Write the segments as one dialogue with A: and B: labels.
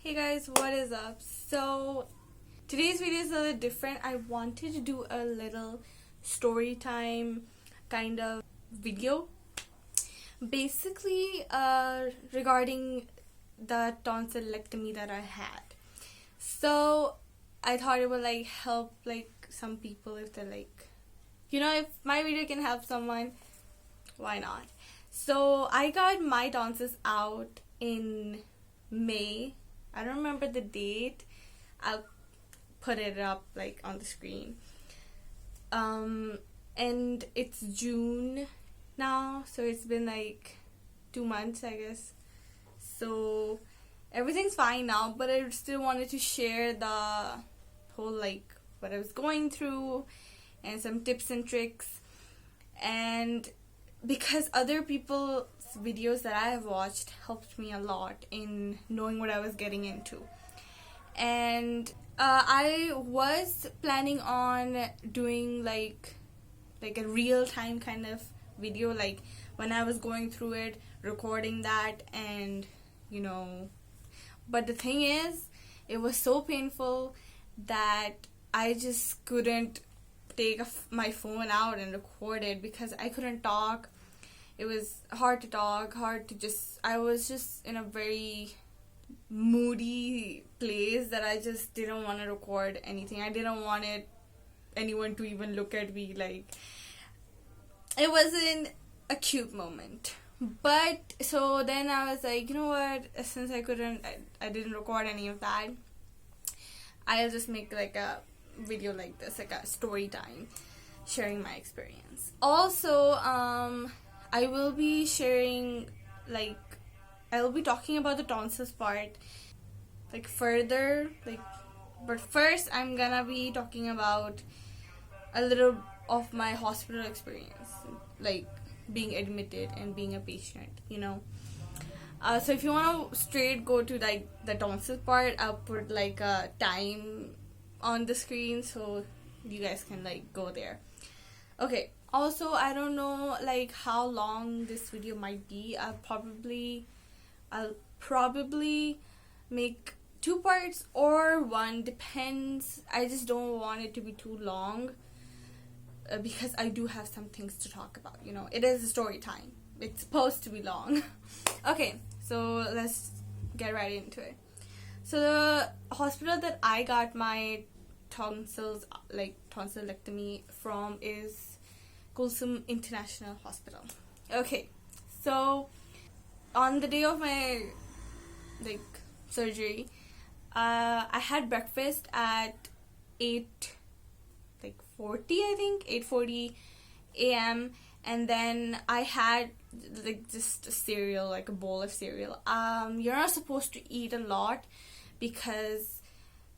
A: Hey guys, what is up? So today's video is a little different. I wanted to do a little story time kind of video, basically regarding the tonsillectomy that I had. So I thought it would help some people if they're if my video can help someone, why not? So I got my tonsils out in May. I don't remember the date. I'll put it up on the screen. And it's June now, so it's been 2 months, I guess. So everything's fine now, but I still wanted to share the whole what I was going through and some tips and tricks. And because other people's videos that I have watched helped me a lot in knowing what I was getting into. And I was planning on doing a real-time kind of video, when I was going through it, recording that, and but the thing is, it was so painful that I just couldn't take my phone out and record it because I couldn't talk. It was hard to talk, I was just in a very moody place that I just didn't want to record anything. I didn't want anyone to even look at me. It wasn't a cute moment. But so then I was like, you know what, since I didn't record any of that, I'll just make a video like this, a story time, sharing my experience. Also, I will be sharing, I will be talking about the tonsils part, further, but first I'm gonna be talking about a little of my hospital experience, being admitted and being a patient, So if you want to straight go to, the tonsils part, I'll put, a time on the screen so you guys can, go there. Okay. Also, I don't know how long this video might be. I'll probably make 2 parts or 1, depends. I just don't want it to be too long because I do have some things to talk about. It is a story time. It's supposed to be long. Okay, so let's get right into it. So the hospital that I got my tonsillectomy from is International Hospital. Okay, so on the day of my surgery, I had breakfast at 8:40 a.m. and then I had just a cereal, a bowl of cereal. You're not supposed to eat a lot because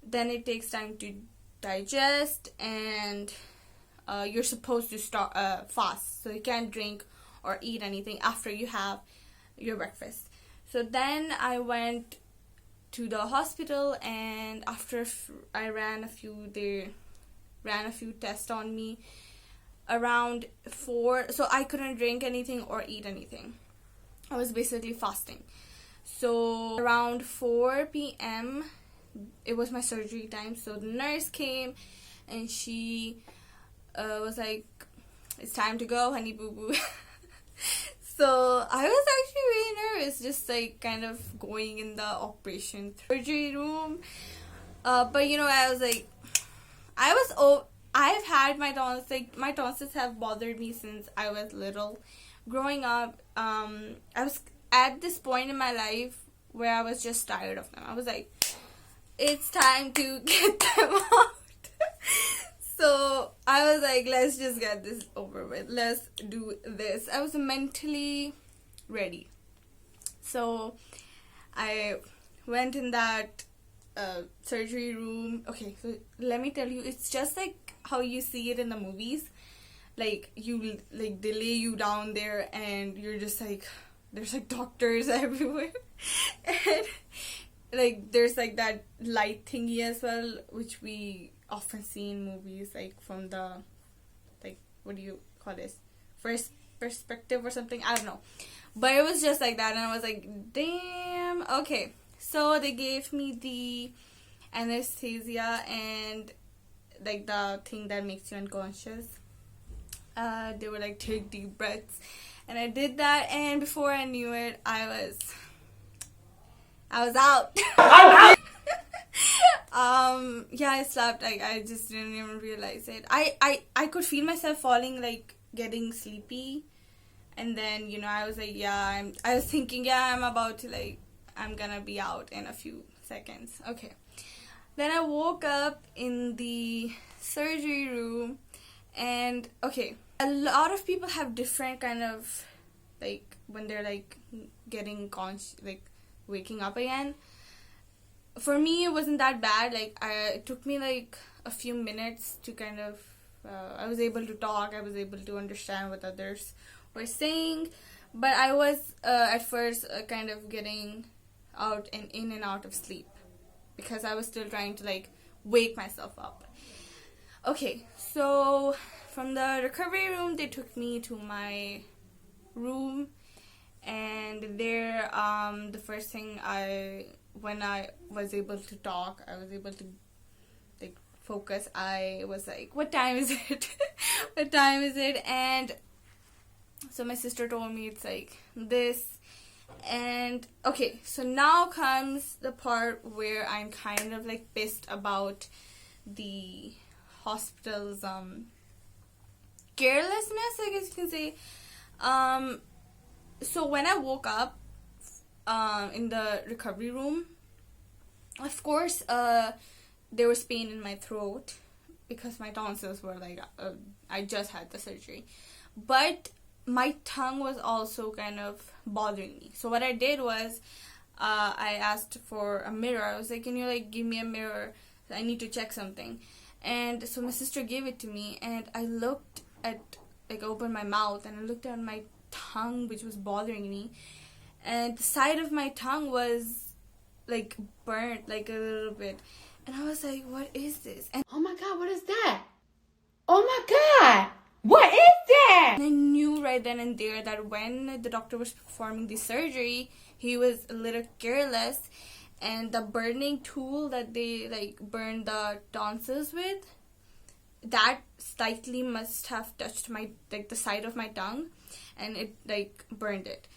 A: then it takes time to digest, and you're supposed to start fast, so you can't drink or eat anything after you have your breakfast. So then I went to the hospital, and after I ran a few tests on me around 4, so I couldn't drink anything or eat anything. I was basically fasting. So around 4 p.m. it was my surgery time, so the nurse came and she was like, it's time to go, honey boo boo. So I was actually really nervous, just kind of going in the operation surgery room. But I was I've had my tonsils, my tonsils have bothered me since I was little. Growing up, I was at this point in my life where I was just tired of them. I was like, it's time to get them out. So I was like, let's just get this over with. Let's do this. I was mentally ready. So I went in that surgery room. Okay, so let me tell you, it's just how you see it in the movies. They lay you down there and you're just there's doctors everywhere. And there's that light thingy as well, which we often see in movies, from the what do you call this, first perspective or something, I don't know, but it was just that, and I was like, damn. Okay, So they gave me the anesthesia and like the thing that makes you unconscious. They were like, take deep breaths, and I did that, and before I knew it, I was out. Yeah, I slept. I just didn't even realize it. I could feel myself falling, like getting sleepy, and then I was like, I was thinking, I'm about to, like, I'm gonna be out in a few seconds. Okay. Then I woke up in the surgery room, and okay, a lot of people have different kind of, like, when they're like getting like waking up again. For me, it wasn't that bad. Like, it took me like a few minutes to kind of, I was able to talk, I was able to understand what others were saying, but I was at first kind of getting out and in and out of sleep because I was still trying to like wake myself up. Okay, so from the recovery room, they took me to my room, and there, the first thing when I was able to talk, I was able to like focus. I was like, what time is it? What time is it? And so my sister told me it's like this. And okay, so now comes the part where I'm kind of like pissed about the hospital's carelessness, I guess you can say. So when I woke up in the recovery room, of course there was pain in my throat because my tonsils were like, I just had the surgery, but my tongue was also kind of bothering me. So what I did was, I asked for a mirror. I was like, can you like give me a mirror? I need to check something. And so my sister gave it to me, and I looked at, like, opened my mouth, and I looked at my tongue, which was bothering me, and the side of my tongue was like burnt, like a little bit, and I was like, what is this? And
B: oh my god, what is that? Oh my god, what is that?
A: And I knew right then and there that when the doctor was performing the surgery, he was a little careless, and the burning tool that they like burned the tonsils with, that slightly must have touched my, like, the side of my tongue, and it like burned it.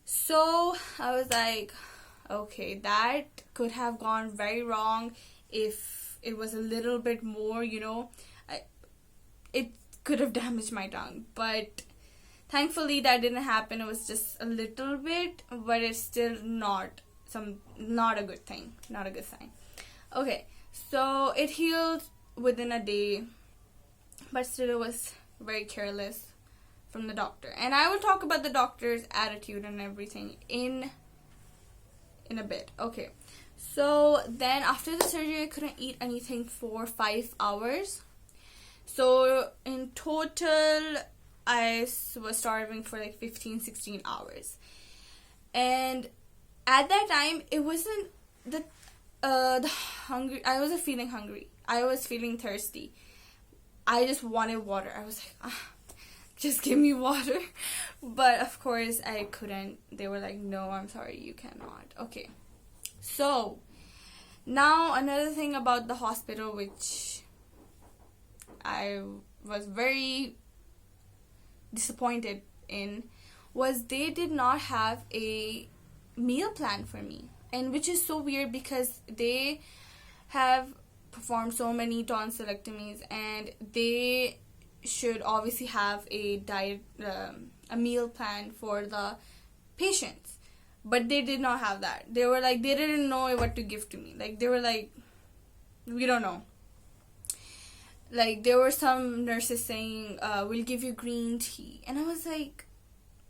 A: So I was like, okay, that could have gone very wrong if it was a little bit more, it could have damaged my tongue, but thankfully that didn't happen. It was just a little bit, but it's still not a good thing, not a good sign. Okay, so it healed within a day, but still it was very careless from the doctor. And I will talk about the doctor's attitude and everything in a bit. Okay, so then after the surgery, I couldn't eat anything for 5 hours. So in total, I was starving for like 15-16 hours. And at that time, it wasn't the hungry. I wasn't feeling hungry. I was feeling thirsty. I just wanted water. I was like, just give me water. But of course, I couldn't. They were like, no, I'm sorry, you cannot. Okay. So now another thing about the hospital, which I was very disappointed in, was they did not have a meal plan for me, and which is so weird because they have performed so many tonsillectomies, and they should obviously have a diet, a meal plan for the patients, but they did not have that. They were like, they didn't know what to give to me. Like, they were like, we don't know. Like, there were some nurses saying, we'll give you green tea, and I was like,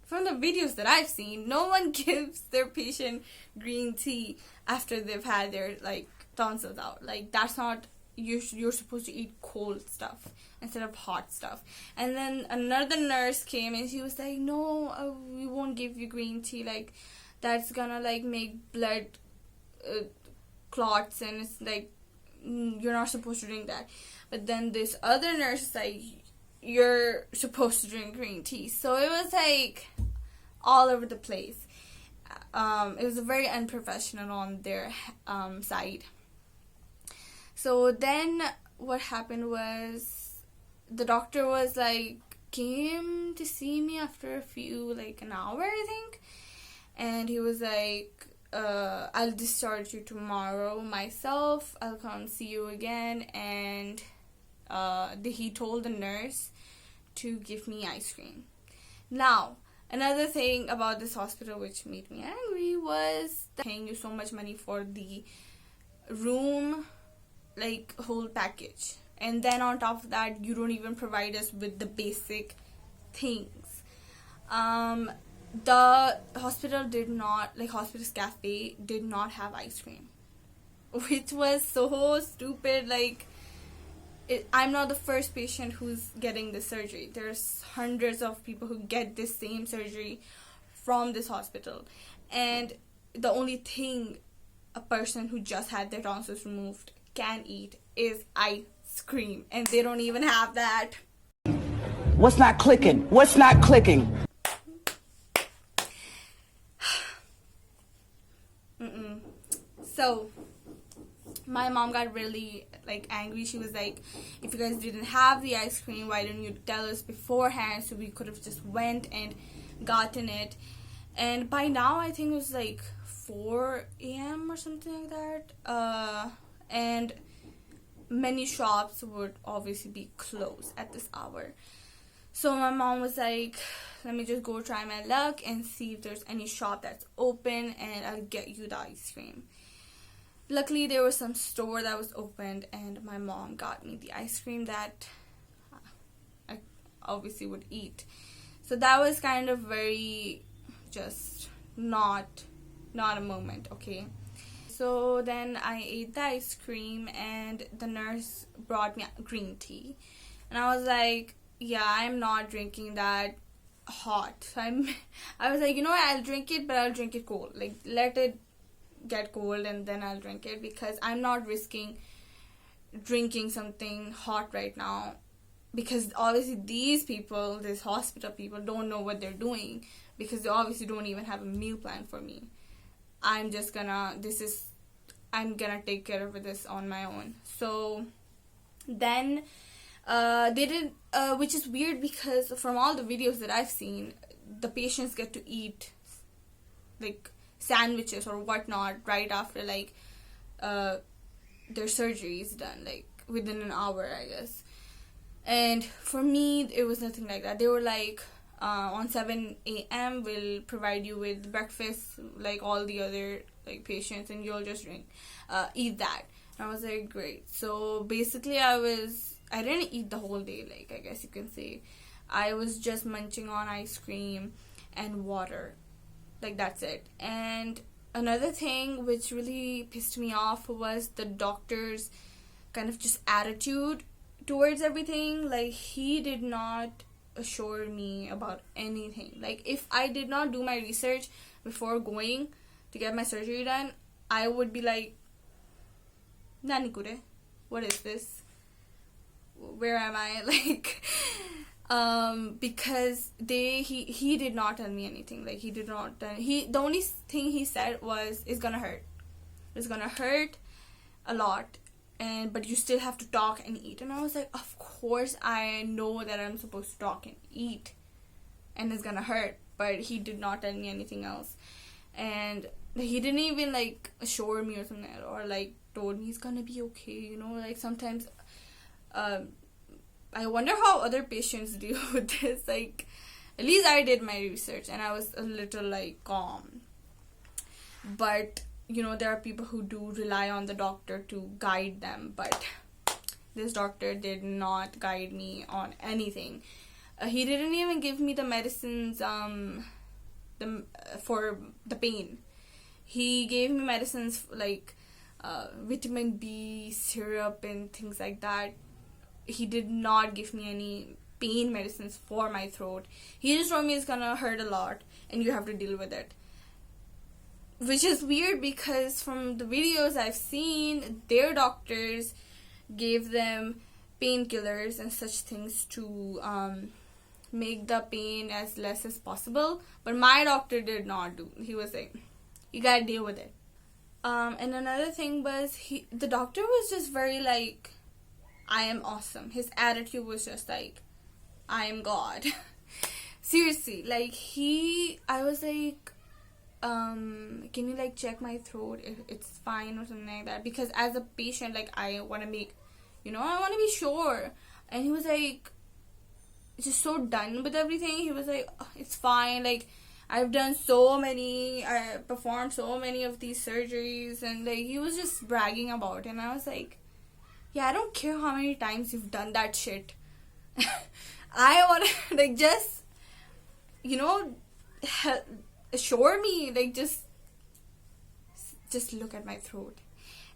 A: from the videos that I've seen, no one gives their patient green tea after they've had their, like, tonsils out. Like, that's not, you're supposed to eat cold stuff instead of hot stuff. And then another nurse came, and she was like, no, we won't give you green tea, like, that's gonna, like, make blood clots, and it's like, you're not supposed to drink that. But then this other nurse is like, you're supposed to drink green tea. So it was like all over the place. It was very unprofessional on their side. So then what happened was the doctor was like, came to see me after an hour, I think. And he was like, I'll discharge you tomorrow myself. I'll come see you again. And he told the nurse to give me ice cream. Now, another thing about this hospital which made me angry was paying you so much money for the room, whole package. And then on top of that, you don't even provide us with the basic things. The hospital hospital cafe did not have ice cream, which was so stupid. I'm not the first patient who's getting this surgery. There's hundreds of people who get this same surgery from this hospital. And the only thing a person who just had their tonsils removed can eat is ice cream. And they don't even have that.
C: What's not clicking? What's not clicking?
A: So my mom got really angry. She was like, if you guys didn't have the ice cream, why didn't you tell us beforehand so we could have just went and gotten it? And by now I think it was 4 a.m. or something like that. And many shops would obviously be closed at this hour. So my mom was like, let me just go try my luck and see if there's any shop that's open and I'll get you the ice cream. Luckily, there was some store that was opened, and my mom got me the ice cream that I obviously would eat. So that was kind of very just not a moment, okay? So then I ate the ice cream, and the nurse brought me green tea. And I was like, yeah, I'm not drinking that hot. So I was like, you know what, I'll drink it, but I'll drink it cold. Let it get cold and then I'll drink it, because I'm not risking drinking something hot right now, because obviously these hospital people don't know what they're doing, because they obviously don't even have a meal plan for me. I'm gonna take care of this on my own. So then they did, which is weird, because from all the videos that I've seen, the patients get to eat sandwiches or whatnot right after their surgery is done, within an hour, I guess. And for me, it was nothing like that. They were like, on 7 a.m. we'll provide you with breakfast like all the other patients, and you'll just eat that. And I was like, great. So basically I didn't eat the whole day, I guess you can say. I was just munching on ice cream and water. That's it. And another thing which really pissed me off was the doctor's kind of just attitude towards everything. He did not assure me about anything. If I did not do my research before going to get my surgery done, I would be like, Nani kure? What is this? Where am I? Because he did not tell me anything. The only thing he said was, it's gonna hurt. It's gonna hurt a lot, but you still have to talk and eat. And I was like, of course I know that I'm supposed to talk and eat, and it's gonna hurt. But he did not tell me anything else, and he didn't even assure me or something, or told me it's gonna be okay. Sometimes I wonder how other patients deal with this. At least I did my research and I was a little calm. But there are people who do rely on the doctor to guide them, but this doctor did not guide me on anything. He didn't even give me the medicines for the pain. He gave me medicines vitamin B syrup and things like that. He did not give me any pain medicines for my throat. He just told me it's gonna hurt a lot and you have to deal with it. Which is weird, because from the videos I've seen, their doctors gave them painkillers and such things to make the pain as less as possible. But my doctor did not do. He was like, You gotta deal with it. And another thing was, the doctor was just very like, I am awesome. His attitude was just like, I am God. Seriously, like I was like, can you like check my throat if it's fine or something like that? Because as a patient, like I want to make, I want to be sure. And he was like, just so done with everything. He was like, oh, it's fine. Like I performed so many of these surgeries, and like he was just bragging about it. And I was like, yeah, I don't care how many times you've done that shit. I want to like just assure me, like just look at my throat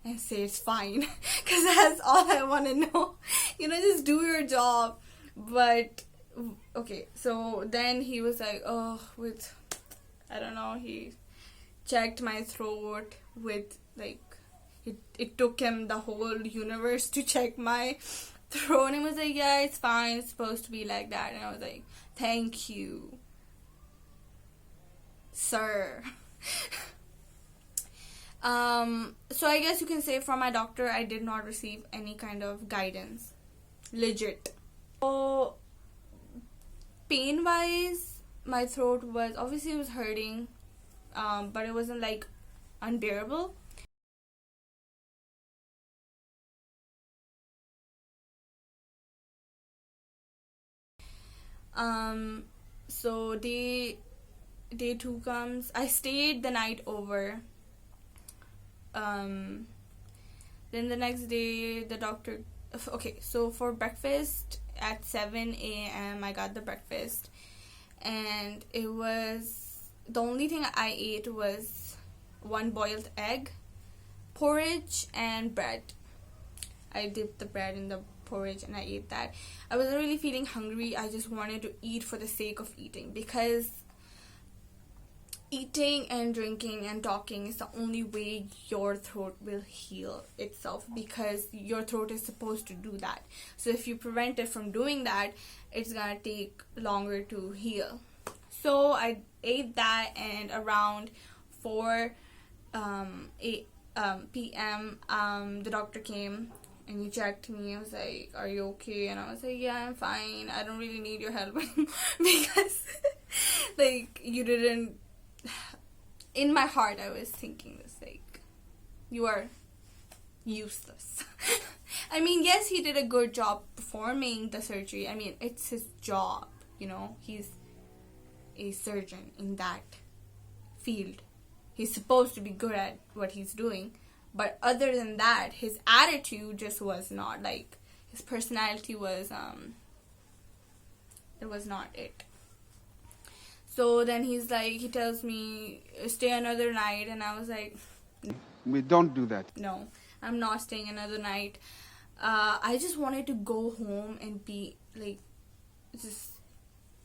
A: and say it's fine, because that's all I want to know. Just do your job. But okay, so then he was like, I don't know, he checked my throat with like, it took him the whole universe to check my throat, and he was like, yeah, it's fine, it's supposed to be like that. And I was like, thank you, sir. So I guess you can say from my doctor, I did not receive any kind of guidance. Legit. So, pain-wise, my throat was, obviously it was hurting, but it wasn't like unbearable. So day 2 comes. I stayed the night over. Then the next day, the doctor. Okay, so for breakfast at 7 a.m. I got the breakfast, and it was, the only thing I ate was 1 boiled egg, porridge, and bread. I dipped the bread in the porridge and I ate that. I wasn't really feeling hungry. I just wanted to eat for the sake of eating, because eating and drinking and talking is the only way your throat will heal itself, because your throat is supposed to do that. So if you prevent it from doing that, it's gonna take longer to heal. So I ate that, and around 4 p.m. The doctor came and he checked me. I was like, are you okay? And I was like, yeah, I'm fine. I don't really need your help because like, you didn't. In my heart, I was thinking this, like, you are useless. I mean, yes, he did a good job performing the surgery. I mean, it's his job, he's a surgeon in that field. He's supposed to be good at what he's doing. But other than that, his attitude just was not, like, his personality was, it was not it. So then he tells me, stay another night, and I was like,
D: we don't do that.
A: No, I'm not staying another night. I just wanted to go home and be, like, just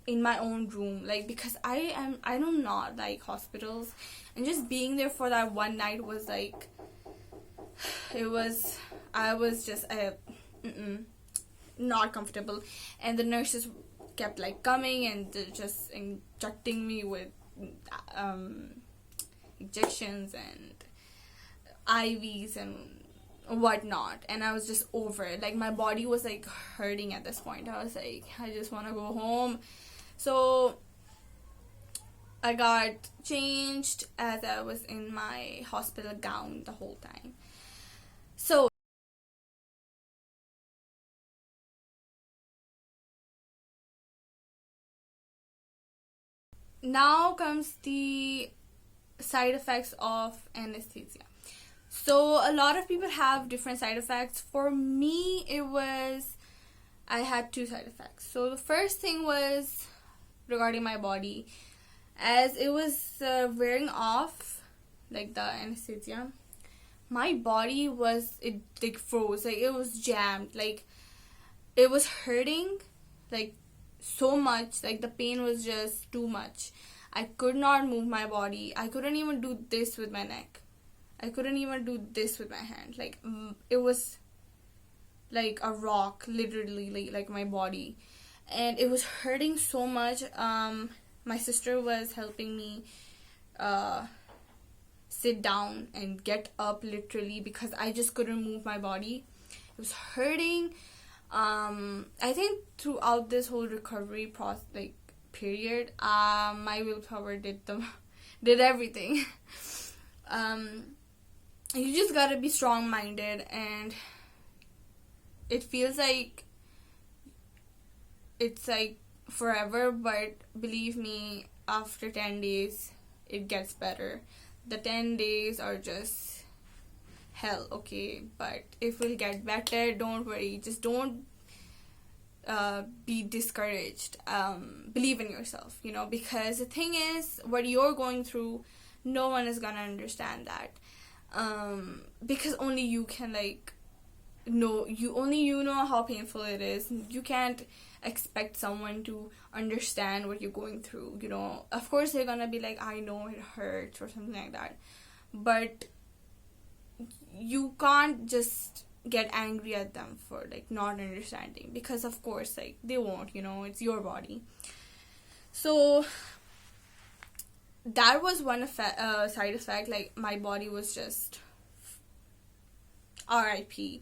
A: in my own room, like, because I do not like hospitals, and just being there for that one night was like, I was just not comfortable. And the nurses kept like coming and just injecting me with injections and IVs and whatnot, and I was just over it. Like, my body was like hurting at this point. I was like, I just want to go home. So I got changed as I was in my hospital gown the whole time. So now comes the side effects of anesthesia. So a lot of people have different side effects. For me, I had 2 side effects. So the first thing was regarding my body. As it was wearing off, like the anesthesia, my body it like froze, like it was jammed, like it was hurting like so much, like the pain was just too much. I could not move my body. I couldn't even do this with my neck. I couldn't even do this with my hand. Like, it was like a rock, literally, like my body. And it was hurting so much. My sister was helping me sit down and get up literally, because I just couldn't move my body. It was hurting. I think throughout this whole recovery process, like period, my willpower did everything. You just gotta be strong-minded, and it feels like it's like forever, but believe me, after 10 days it gets better. The 10 days are just hell, okay, but it will get better. Don't worry, just don't be discouraged. Believe in yourself, because the thing is, what you're going through, no one is gonna understand that, because only you can know how painful it is. You can't expect someone to understand what you're going through. Of course they're gonna be like, I know it hurts or something like that, but you can't just get angry at them for not understanding, because of course they won't. It's your body. So that was one side effect. My body was just RIP.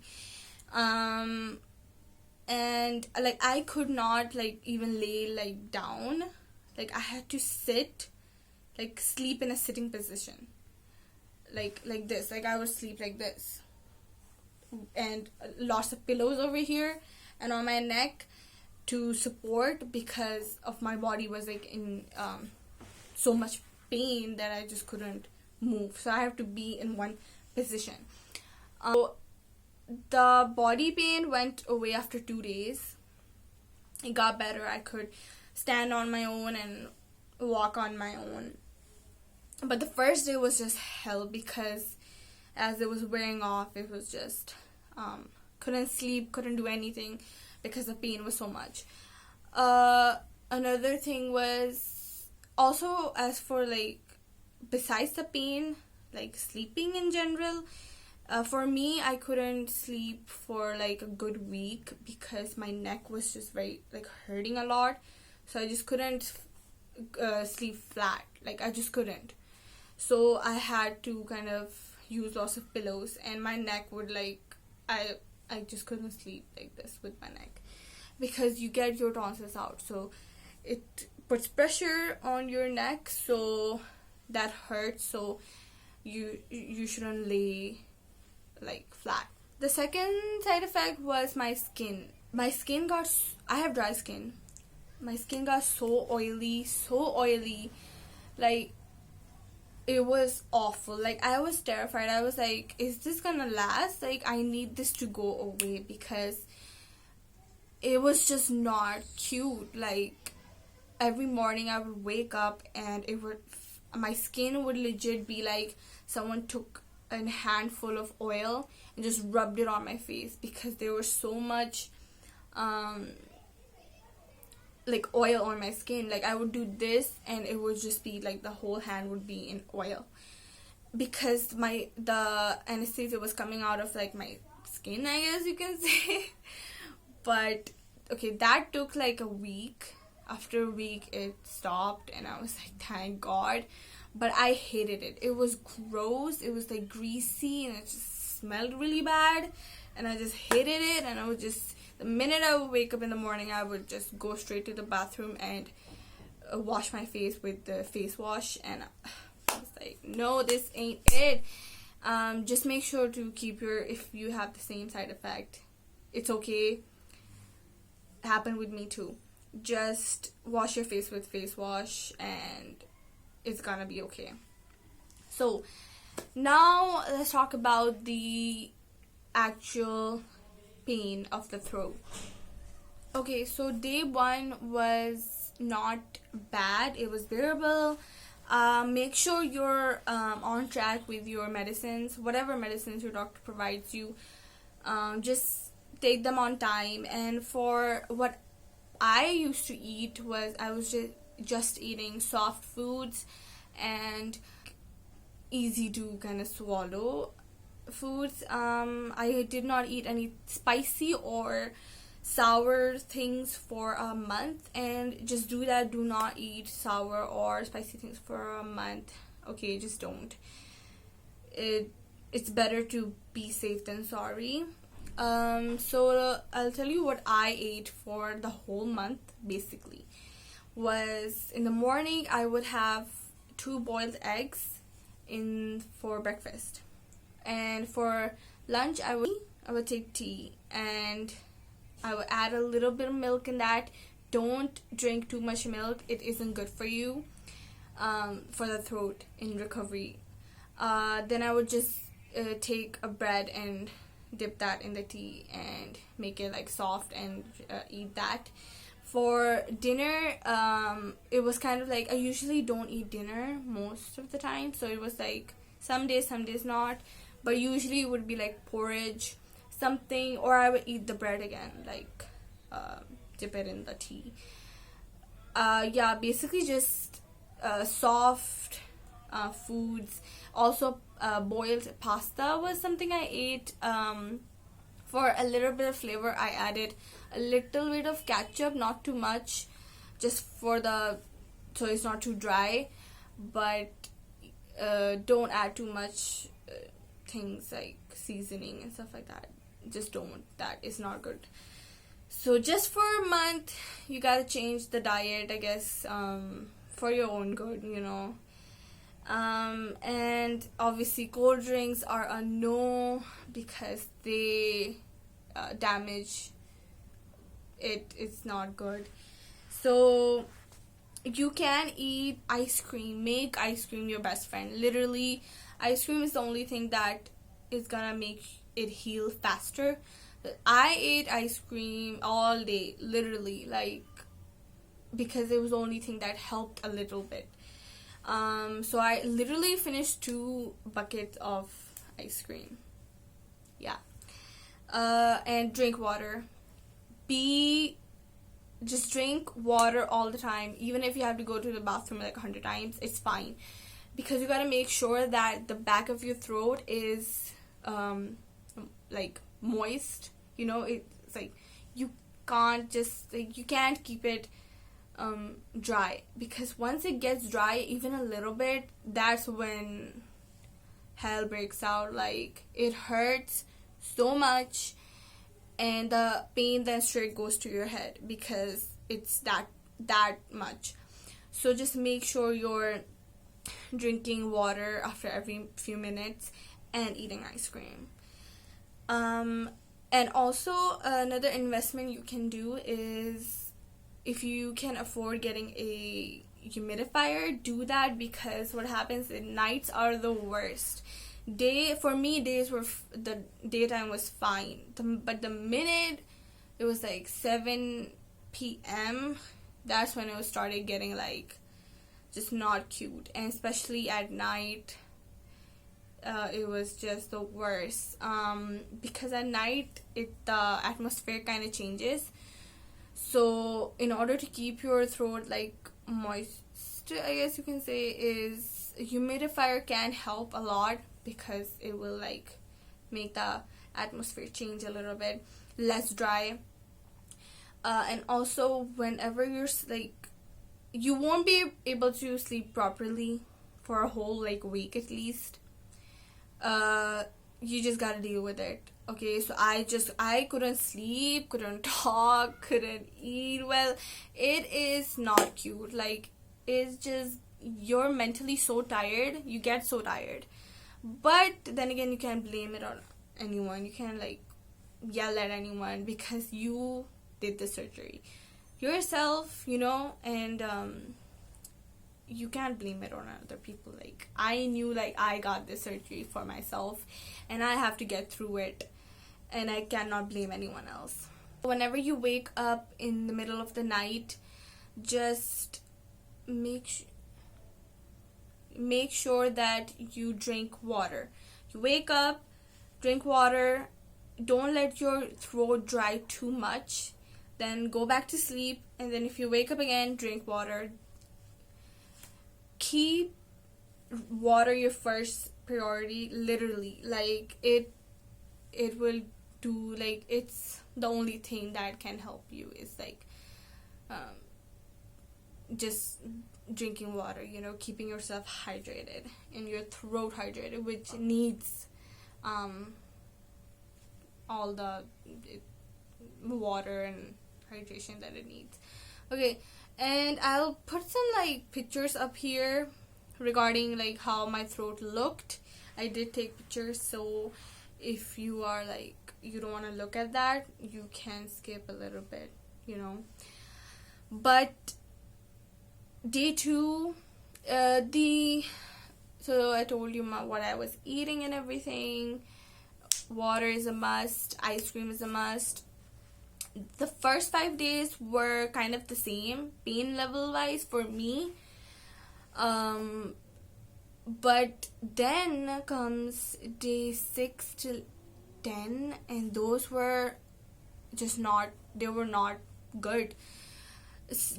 A: And I could not even lay down. I had to sit, sleep in a sitting position, like this. I would sleep like this, and lots of pillows over here and on my neck to support, because of my body was in so much pain that I just couldn't move. So I have to be in one position. The body pain went away after 2 days. It got better. I could stand on my own and walk on my own. But the first day was just hell, because as it was wearing off, it was just couldn't sleep, couldn't do anything, because the pain was so much. Another thing was also, as for besides the pain, sleeping in general. For me, I couldn't sleep for a good week, because my neck was just very hurting a lot. So I just couldn't sleep flat. I just couldn't. So I had to kind of use lots of pillows, and my neck would I just couldn't sleep like this with my neck, because you get your tonsils out, so it puts pressure on your neck, so that hurts. So you shouldn't lay flat. The second side effect was my skin. I have dry skin. My skin got so oily. It was awful. I was terrified. I was like, is this gonna last? I need this to go away, because it was just not cute. Every morning I would wake up and my skin would legit be someone took a handful of oil and just rubbed it on my face, because there was so much oil on my skin. I would do this and it would just be the whole hand would be in oil, because the anesthesia was coming out of my skin, I guess you can say. But okay, that took a week. After a week it stopped, and I was thank God. But I hated it. It was gross. It was greasy, and it just smelled really bad, and I just hated it. And I would just, the minute I would wake up in the morning, I would just go straight to the bathroom and wash my face with the face wash. And I was no, this ain't it. Just make sure to keep if you have the same side effect, it's okay. It happened with me too. Just wash your face with face wash, and it's gonna be okay. So now let's talk about the actual pain of the throat. Okay, so day 1 was not bad. It was bearable. Make sure you're on track with your medicines, whatever medicines your doctor provides you. Just take them on time. And for what I used to eat I was just eating soft foods and easy to kind of swallow foods. I did not eat any spicy or sour things for a month, and just do not eat sour or spicy things for a month. Okay, just don't. it's better to be safe than sorry. So I'll tell you what I ate for the whole month. Basically, was in the morning I would have 2 boiled eggs for breakfast, and for lunch I would take tea, and I would add a little bit of milk in that. Don't drink too much milk; it isn't good for you, for the throat in recovery. Then I would just take a bread and dip that in the tea and make it like soft and eat that. For dinner, it was kind of like I usually don't eat dinner most of the time, so it was like some days not, but usually it would be like porridge, something, or I would eat the bread again, like dip it in the tea. Basically just soft foods. Also, boiled pasta was something I ate. For a little bit of flavor, I added a little bit of ketchup, not too much, just so it's not too dry. But don't add too much things like seasoning and stuff like that. Just don't. That is not good. So just for a month, you gotta change the diet, I guess, for your own good, And obviously cold drinks are a no, because they damage it. It's not good. So you can eat ice cream. Make ice cream your best friend. Literally, ice cream is the only thing that is gonna make it heal faster. I ate ice cream all day, literally, like, because it was the only thing that helped a little bit. So I literally finished 2 buckets of ice cream. Yeah. And drink water. Just drink water all the time. Even if you have to go to the bathroom like 100 times, it's fine. Because you gotta make sure that the back of your throat is, like, moist. It's like, you can't just, like, you can't keep it dry, because once it gets dry even a little bit, that's when hell breaks out. Like, it hurts so much, and the pain then straight goes to your head because it's that much. So just make sure you're drinking water after every few minutes and eating ice cream. And also, another investment you can do is, if you can afford getting a humidifier, do that, because what happens is nights are the worst. For me, the daytime was fine, but the minute it was like 7 p.m., that's when it started getting like just not cute, and especially at night. It was just the worst, because at night the atmosphere kind of changes. So in order to keep your throat like moist, I guess you can say, is a humidifier can help a lot, because it will like make the atmosphere change a little bit, less dry. And also, whenever you're like, you won't be able to sleep properly for a whole like week at least. You just gotta deal with it. Okay, so I couldn't sleep, couldn't talk, couldn't eat well. It is not cute. Like, it's just, you're mentally so tired, you get so tired. But then again, you can't blame it on anyone. You can't like yell at anyone, because you did the surgery yourself, and you can't blame it on other people. Like, I knew, like, I got this surgery for myself, and I have to get through it, and I cannot blame anyone else. Whenever you wake up in the middle of the night, just make sure that you drink water. You wake up, drink water. Don't let your throat dry too much. Then go back to sleep, and then if you wake up again, drink water. Keep water your first priority, literally. Like, it will do, like, it's the only thing that can help you, is like just drinking water, you know, keeping yourself hydrated and your throat hydrated, which needs all the water and hydration that it needs. Okay, and I'll put some like pictures up here regarding like how my throat looked. I did take pictures, so if you are like, you don't want to look at that, you can skip a little bit, you know. But day 2, so I told you what I was eating and everything. Water is a must, ice cream is a must. The first 5 days were kind of the same, pain level wise for me. But then comes day 6 to 10, and those were just not, they were not good.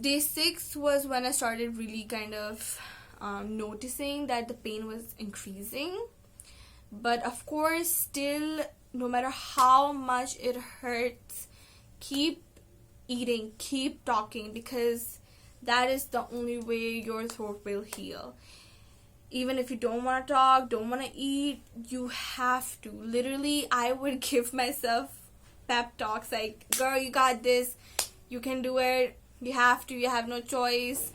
A: Day 6 was when I started really kind of noticing that the pain was increasing. But of course, still, no matter how much it hurts, keep eating, keep talking, because that is the only way your throat will heal. Even if you don't want to talk, don't want to eat, you have to. Literally, I would give myself pep talks like, girl, you got this, you can do it, you have to, you have no choice.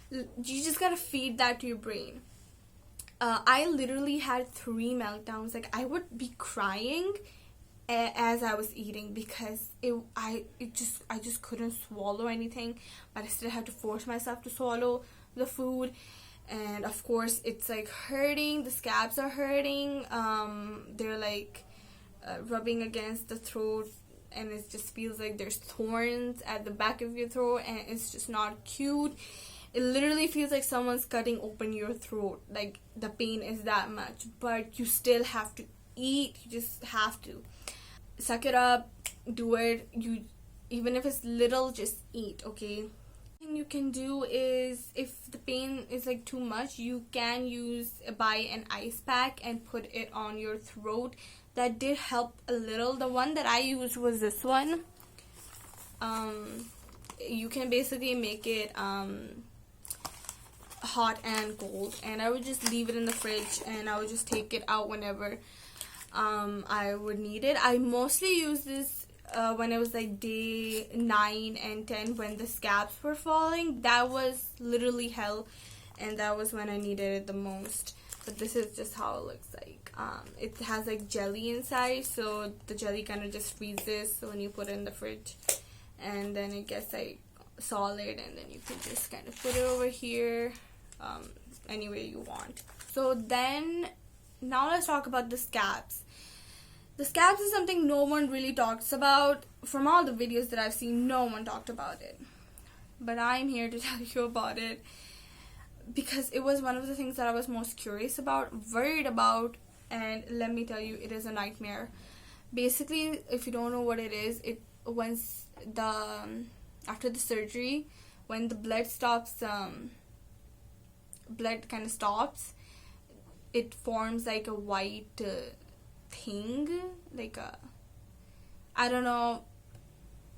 A: You just gotta feed that to your brain. I literally had 3 meltdowns. Like, I would be crying as I was eating because I just couldn't swallow anything, but I still had to force myself to swallow the food. And of course, it's like hurting. The scabs are hurting. They're like rubbing against the throat, and it just feels like there's thorns at the back of your throat, and it's just not cute. It literally feels like someone's cutting open your throat. Like, the pain is that much, but you still have to eat. You just have to suck it up, do it. You, even if it's little, just eat, okay? Thing you can do is, if the pain is like too much, you can buy an ice pack and put it on your throat. That did help a little. The one that I used was this one. You can basically make it hot and cold, and I would just leave it in the fridge, and I would just take it out whenever I would need it. I mostly use this when it was like day 9 and 10, when the scabs were falling. That was literally hell, and that was when I needed it the most. But this is just how it looks like. It has like jelly inside, so the jelly kind of just freezes, so when you put it in the fridge, and then it gets like solid, and then you can just kind of put it over here any way you want. So then, now let's talk about the scabs. The scabs is something no one really talks about. From all the videos that I've seen, no one talked about it. But I'm here to tell you about it, because it was one of the things that I was most curious about, worried about, and let me tell you, it is a nightmare. Basically, if you don't know what it is, once after the surgery, when the blood stops, blood kind of stops, it forms like a white thing, like I don't know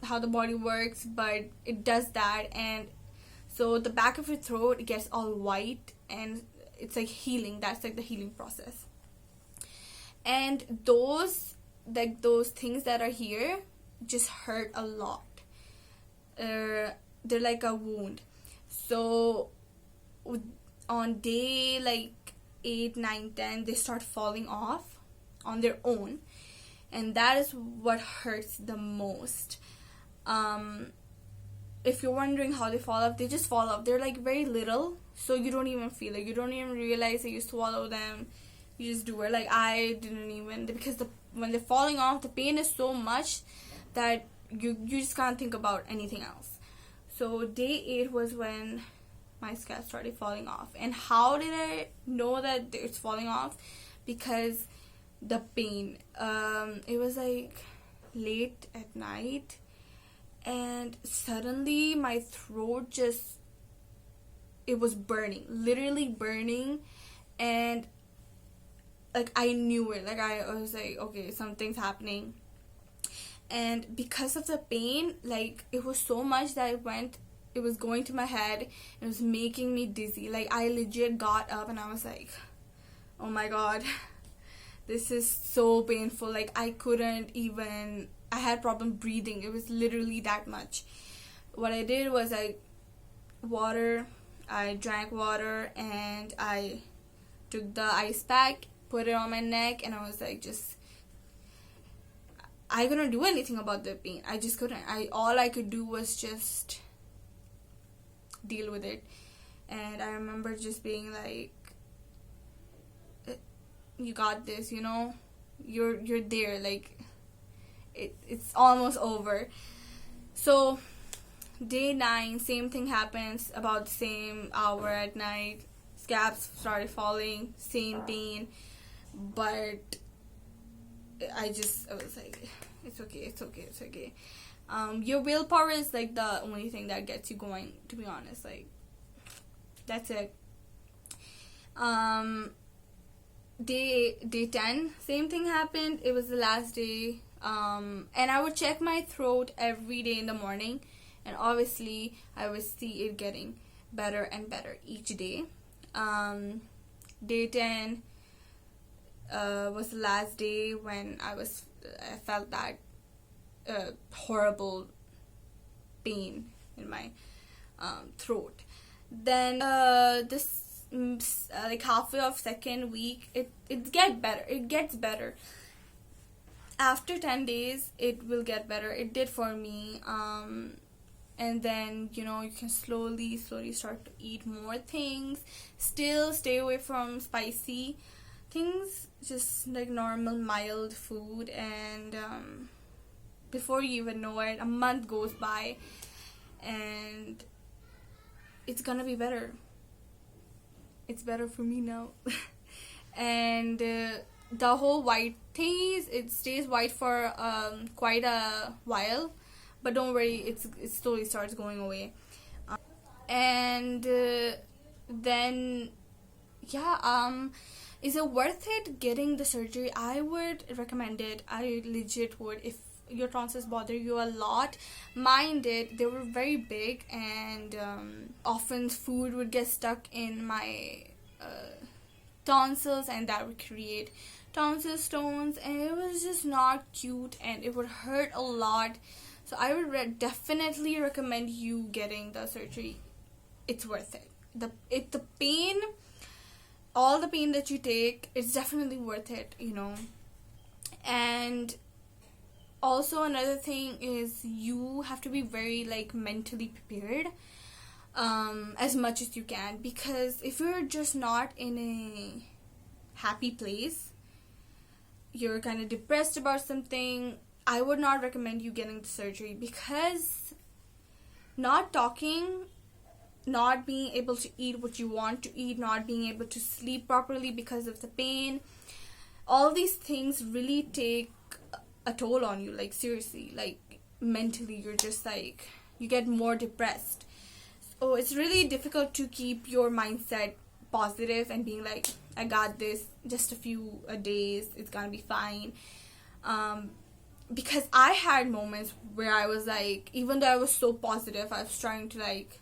A: how the body works, but it does that, and so the back of your throat gets all white, and it's like healing. That's like the healing process. And those things that are here just hurt a lot. They're like a wound. So on day like 8, 9, 10, they start falling off on their own, and that is what hurts the most. If you're wondering how they fall off, they just fall off. They're like very little, so you don't even feel it. You don't even realize that you swallow them. You just do it. Like, I didn't even, because when they're falling off, the pain is so much that you just can't think about anything else. So day 8 was when my scalp started falling off. And how did I know that it's falling off? Because the pain. It was like late at night, and suddenly my throat it was burning, literally burning, and like I knew it. Like, I was like, okay, something's happening. And because of the pain, like, it was so much that I went it was going to my head. It was making me dizzy. Like, I legit got up and I was like, oh my god, this is so painful. Like, I had problem breathing. It was literally that much. What I did was I drank water, and I took the ice pack, put it on my neck, and I was like, I couldn't do anything about the pain. I just couldn't. All I could do was just deal with it. And I remember just being like, you got this, you know, you're there, like, it's almost over. So day 9, same thing happens, about the same hour at night. Scabs started falling, same pain, but I was like, it's okay. Your willpower is like the only thing that gets you going, to be honest. Like, that's it. Day 10, same thing happened. It was the last day, and I would check my throat every day in the morning, and obviously I would see it getting better and better each day. Day 10 was the last day when I felt that horrible pain in my throat. Then like halfway of second week, it gets better. After 10 days, it will get better. It did for me. And then, you know, you can slowly start to eat more things. Still stay away from spicy things, just like normal mild food. And before you even know it, a month goes by and it's gonna be better. It's better for me now. And the whole white thing, it stays white for quite a while, but don't worry, it slowly starts going away. And then, yeah, is it worth it getting the surgery? I would recommend it. I legit would. If your tonsils bother you a lot, mine did. They were very big, and often food would get stuck in my tonsils, and that would create tonsil stones, and it was just not cute, and it would hurt a lot. So I would definitely recommend you getting the surgery. It's worth it. The pain, all the pain that you take, it's definitely worth it, you know. And also another thing is you have to be very like mentally prepared as much as you can, because if you're just not in a happy place, you're kind of depressed about something, I would not recommend you getting the surgery, because not talking, not being able to eat what you want to eat, not being able to sleep properly because of the pain, all these things really take a toll on you. Like, seriously, like mentally, you're just like, you get more depressed. So it's really difficult to keep your mindset positive and being like, I got this, just a few days, it's gonna be fine. Because I had moments where I was like, even though I was so positive, I was trying to like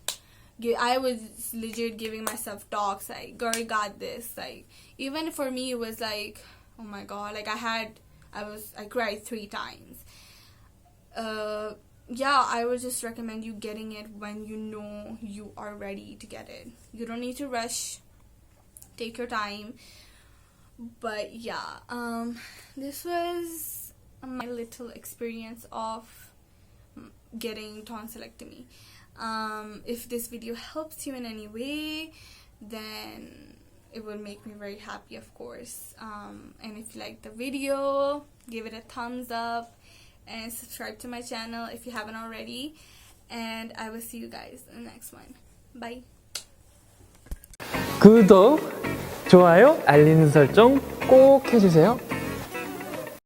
A: I was legit giving myself talks like, girl, you got this. Like, even for me, it was like, oh my god, like I cried 3 times. Yeah, I would just recommend you getting it when you know you are ready to get it. You don't need to rush. Take your time. But yeah, this was my little experience of getting tonsillectomy. If this video helps you in any way, then it will make me very happy, of course. And if you like the video, give it a thumbs up and subscribe to my channel if you haven't already. And I will see you guys in the next one. Bye.
E: 구독, 좋아요, 알림 설정 꼭 해주세요.